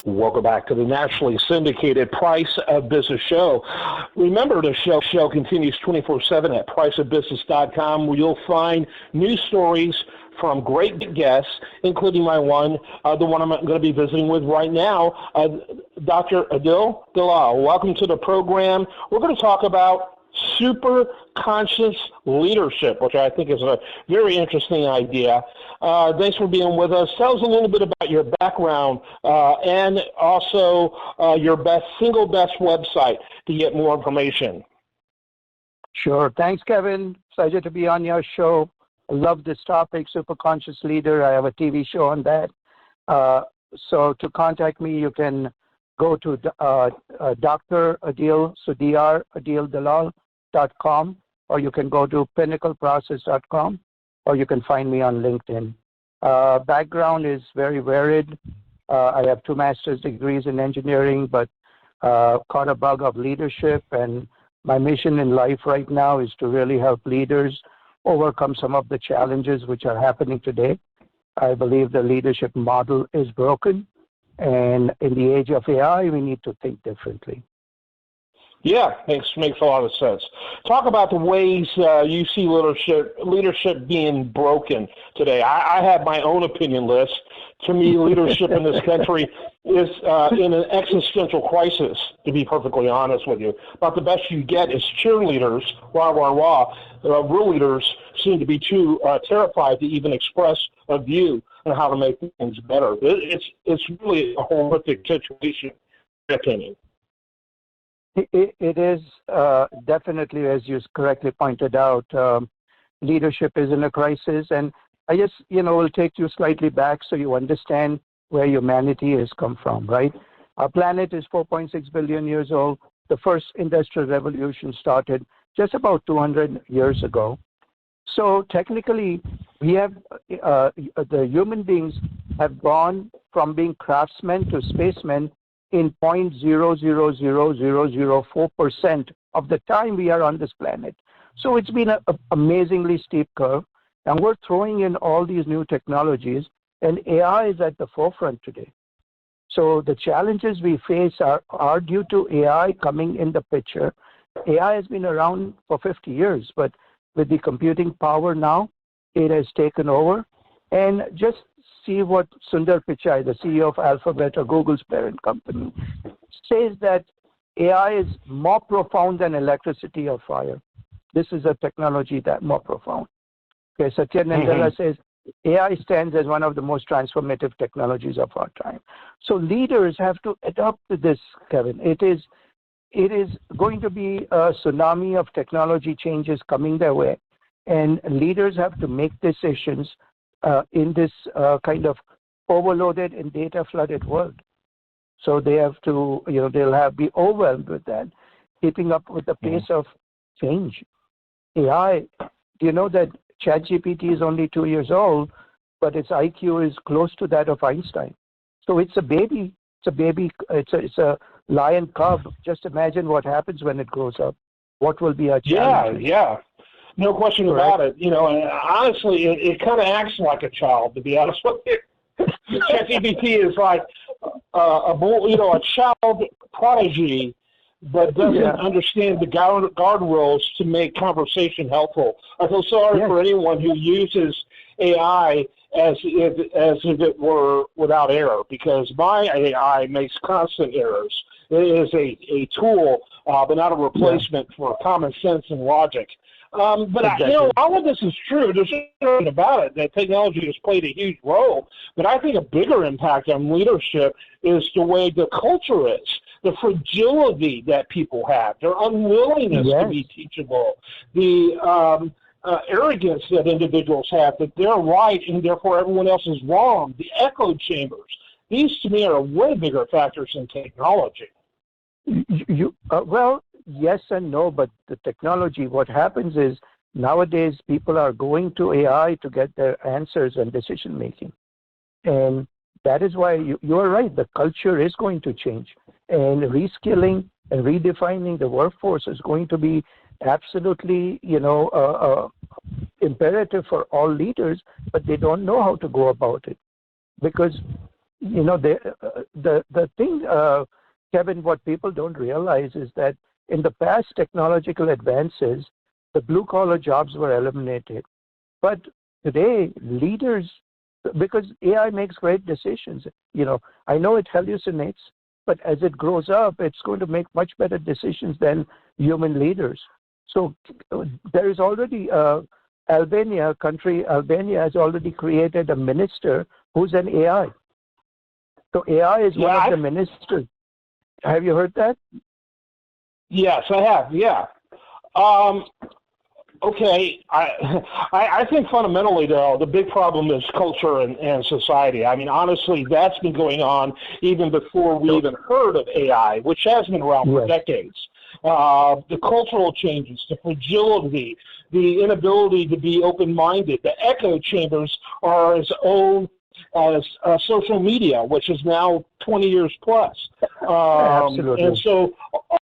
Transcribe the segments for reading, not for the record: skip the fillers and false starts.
Welcome back to the nationally syndicated Price of Business show. Remember, the show continues 24/7 at priceofbusiness.com, where you'll find news stories from great guests, including the one I'm going to be visiting with right now, Dr. Adil Dalal. Welcome to the program. We're going to talk about Superconscious Leadership, which I think is a very interesting idea. Thanks for being with us. Tell us a little bit about your background and also your single best website to get more information. Sure. Thanks, Kevin. Pleasure to be on your show. I love this topic, Superconscious Leader. I have a TV show on that. So to contact me, you can go to Dr. Adil, so Dr. Adil Dalal.com, or you can go to pinnacleprocess.com, or you can find me on LinkedIn. Background is very varied. I have 2 master's degrees in engineering, but caught a bug of leadership, and my mission in life right now is to really help leaders overcome some of the challenges which are happening today. I believe the leadership model is broken. And in the age of AI, we need to think differently. Yeah, makes a lot of sense. Talk about the ways you see leadership being broken today. I have my own opinion list. To me, leadership in this country is in an existential crisis, to be perfectly honest with you. About the best you get is cheerleaders, rah, rah, rah. Real leaders seem to be too terrified to even express a view on how to make things better. It's really a horrific situation, in my opinion. It is definitely, as you correctly pointed out, leadership is in a crisis. And I guess, we'll take you slightly back so you understand where humanity has come from, right? Our planet is 4.6 billion years old. The first industrial revolution started just about 200 years ago. So technically, we have the human beings have gone from being craftsmen to spacemen in 0.00004% of the time we are on this planet. So it's been an amazingly steep curve, and we're throwing in all these new technologies, and AI is at the forefront today. So the challenges we face are due to AI coming in the picture. AI has been around for 50 years, but with the computing power now, it has taken over. And just see what Sundar Pichai, the CEO of Alphabet or Google's parent company, says that AI is more profound than electricity or fire. This is a technology that more profound. Okay, Satya Nadella says AI stands as one of the most transformative technologies of our time. So leaders have to adapt to this, Kevin. It is going to be a tsunami of technology changes coming their way, and leaders have to make decisions in this kind of overloaded and data flooded world. So they have to, they'll be overwhelmed with that, keeping up with the pace of change. AI, do you know that ChatGPT is only 2 years old, but its IQ is close to that of Einstein. So it's a baby. It's a lion cub. Just imagine what happens when it grows up. What will be our challenge? Yeah. No question about it. And honestly, it kind of acts like a child, to be honest with you. ChatGPT is like a child prodigy, but doesn't understand the guardrails to make conversation helpful. I feel sorry for anyone who uses AI as if it were without error, because my AI makes constant errors. It is a tool, but not a replacement for common sense and logic. But all of this is true. There's nothing about it that technology has played a huge role. But I think a bigger impact on leadership is the way the culture is, the fragility that people have, their unwillingness to be teachable, the arrogance that individuals have that they're right and therefore everyone else is wrong, the echo chambers. These, to me, are way bigger factors than technology. Well, yes and no, but the technology, what happens is nowadays people are going to AI to get their answers and decision making. And that is why you are right, the culture is going to change. And reskilling and redefining the workforce is going to be absolutely, imperative for all leaders, but they don't know how to go about it. Because The thing, Kevin, what people don't realize is that in the past technological advances, the blue-collar jobs were eliminated. But today, leaders, because AI makes great decisions, I know it hallucinates, but as it grows up, it's going to make much better decisions than human leaders. So there is already Albania has already created a minister who's an AI. So AI is one of the ministers. Have you heard that? Yes, I have. Yeah. Okay. I think fundamentally, though, the big problem is culture and society. I mean, honestly, that's been going on even before we even heard of AI, which has been around for decades. The cultural changes, the fragility, the inability to be open-minded, the echo chambers are as old as social media, which is now 20 years plus. Absolutely. And so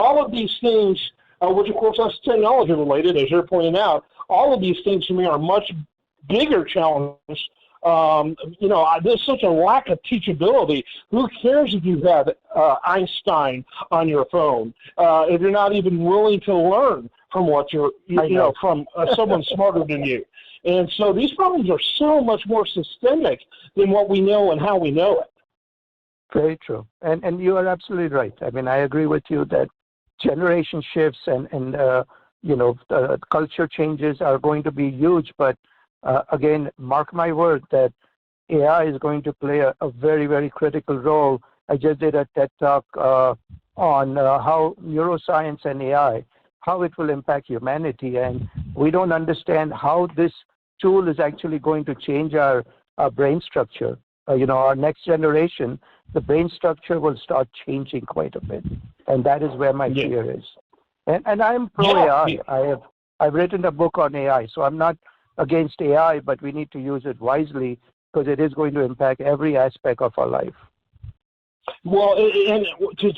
all of these things, which of course is technology related, as you're pointing out, all of these things to me are much bigger challenges. There's such a lack of teachability. Who cares if you have Einstein on your phone if you're not even willing to learn from what from someone smarter than you? And so these problems are so much more systemic than what we know and how we know it. Very true. And you are absolutely right. I mean, I agree with you that generation shifts and culture changes are going to be huge. But again, mark my word that AI is going to play a very, very critical role. I just did a TED Talk on how neuroscience and AI, how it will impact humanity. And we don't understand how this tool is actually going to change our brain structure. Our next generation, the brain structure will start changing quite a bit. And that is where my fear is. And I'm pro-AI. I've written a book on AI. So I'm not against AI, but we need to use it wisely because it is going to impact every aspect of our life. Well, and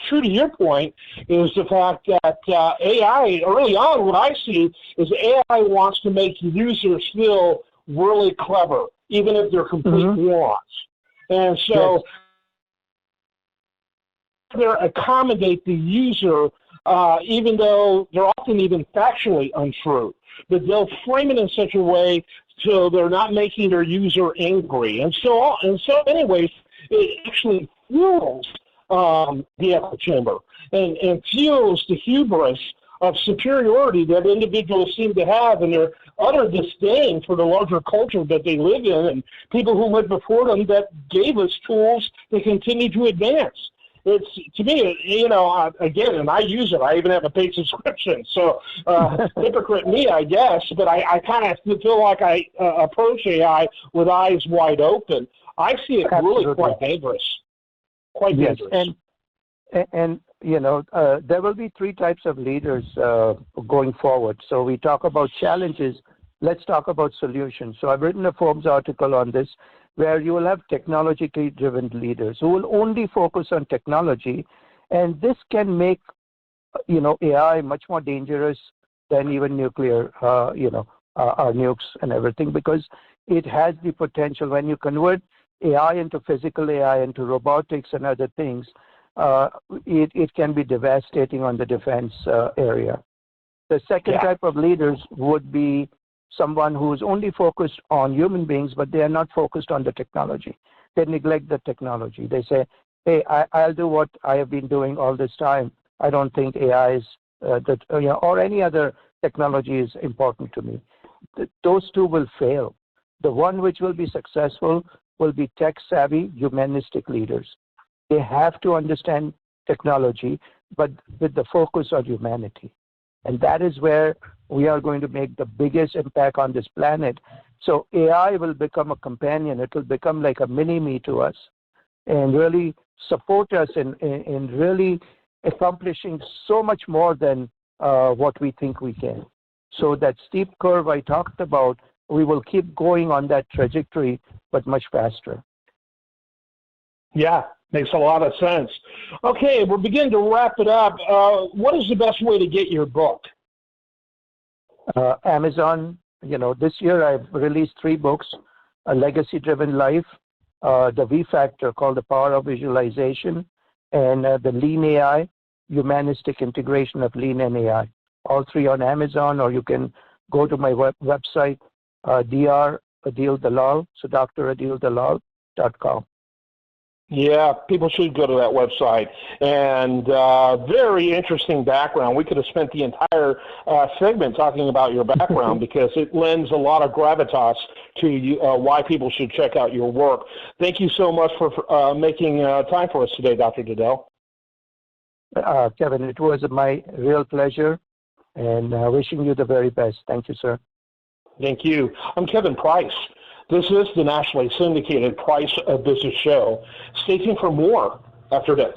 true to your point is the fact that AI, early on, what I see is AI wants to make users feel really clever, even if they're complete morons. And so they accommodate the user, even though they're often even factually untrue. But they'll frame it in such a way so they're not making their user angry. And so anyways, it actually fuels the echo chamber and fuels the hubris of superiority that individuals seem to have and their utter disdain for the larger culture that they live in and people who lived before them that gave us tools to continue to advance. It's, to me, again, and I use it. I even have a paid subscription. So hypocrite me, I guess, but I kind of feel like I approach AI with eyes wide open. I see it really quite dangerous. Quite dangerous. And there will be three types of leaders going forward. So we talk about challenges. Let's talk about solutions. So I've written a Forbes article on this where you will have technologically driven leaders who will only focus on technology. And this can make, AI much more dangerous than even nuclear, our nukes and everything, because it has the potential when you convert AI into physical AI, into robotics and other things, it can be devastating on the defense area. The second type of leaders would be someone who's only focused on human beings, but they are not focused on the technology. They neglect the technology. They say, hey, I'll do what I have been doing all this time. I don't think AI is, or any other technology is important to me. Those two will fail. The one which will be successful will be tech-savvy, humanistic leaders. They have to understand technology, but with the focus on humanity. And that is where we are going to make the biggest impact on this planet. So AI will become a companion. It will become like a mini-me to us and really support us in really accomplishing so much more than what we think we can. So that steep curve I talked about, we will keep going on that trajectory, but much faster. Yeah, makes a lot of sense. Okay, we're beginning to wrap it up. What is the best way to get your book? Amazon. This year I've released 3 books: A Legacy-Driven Life, the V factor called the power of visualization, and the Lean AI, humanistic integration of Lean and AI. All three on Amazon, or you can go to my website, Dr. Adil Dalal, so dradildalal.com. Yeah, people should go to that website. And very interesting background. We could have spent the entire segment talking about your background because it lends a lot of gravitas to you, why people should check out your work. Thank you so much for making time for us today, Dr. Dalal. Kevin, it was my real pleasure, and wishing you the very best. Thank you, sir. Thank you. I'm Kevin Price. This is the nationally syndicated Price of Business Show. Stay tuned for more after this.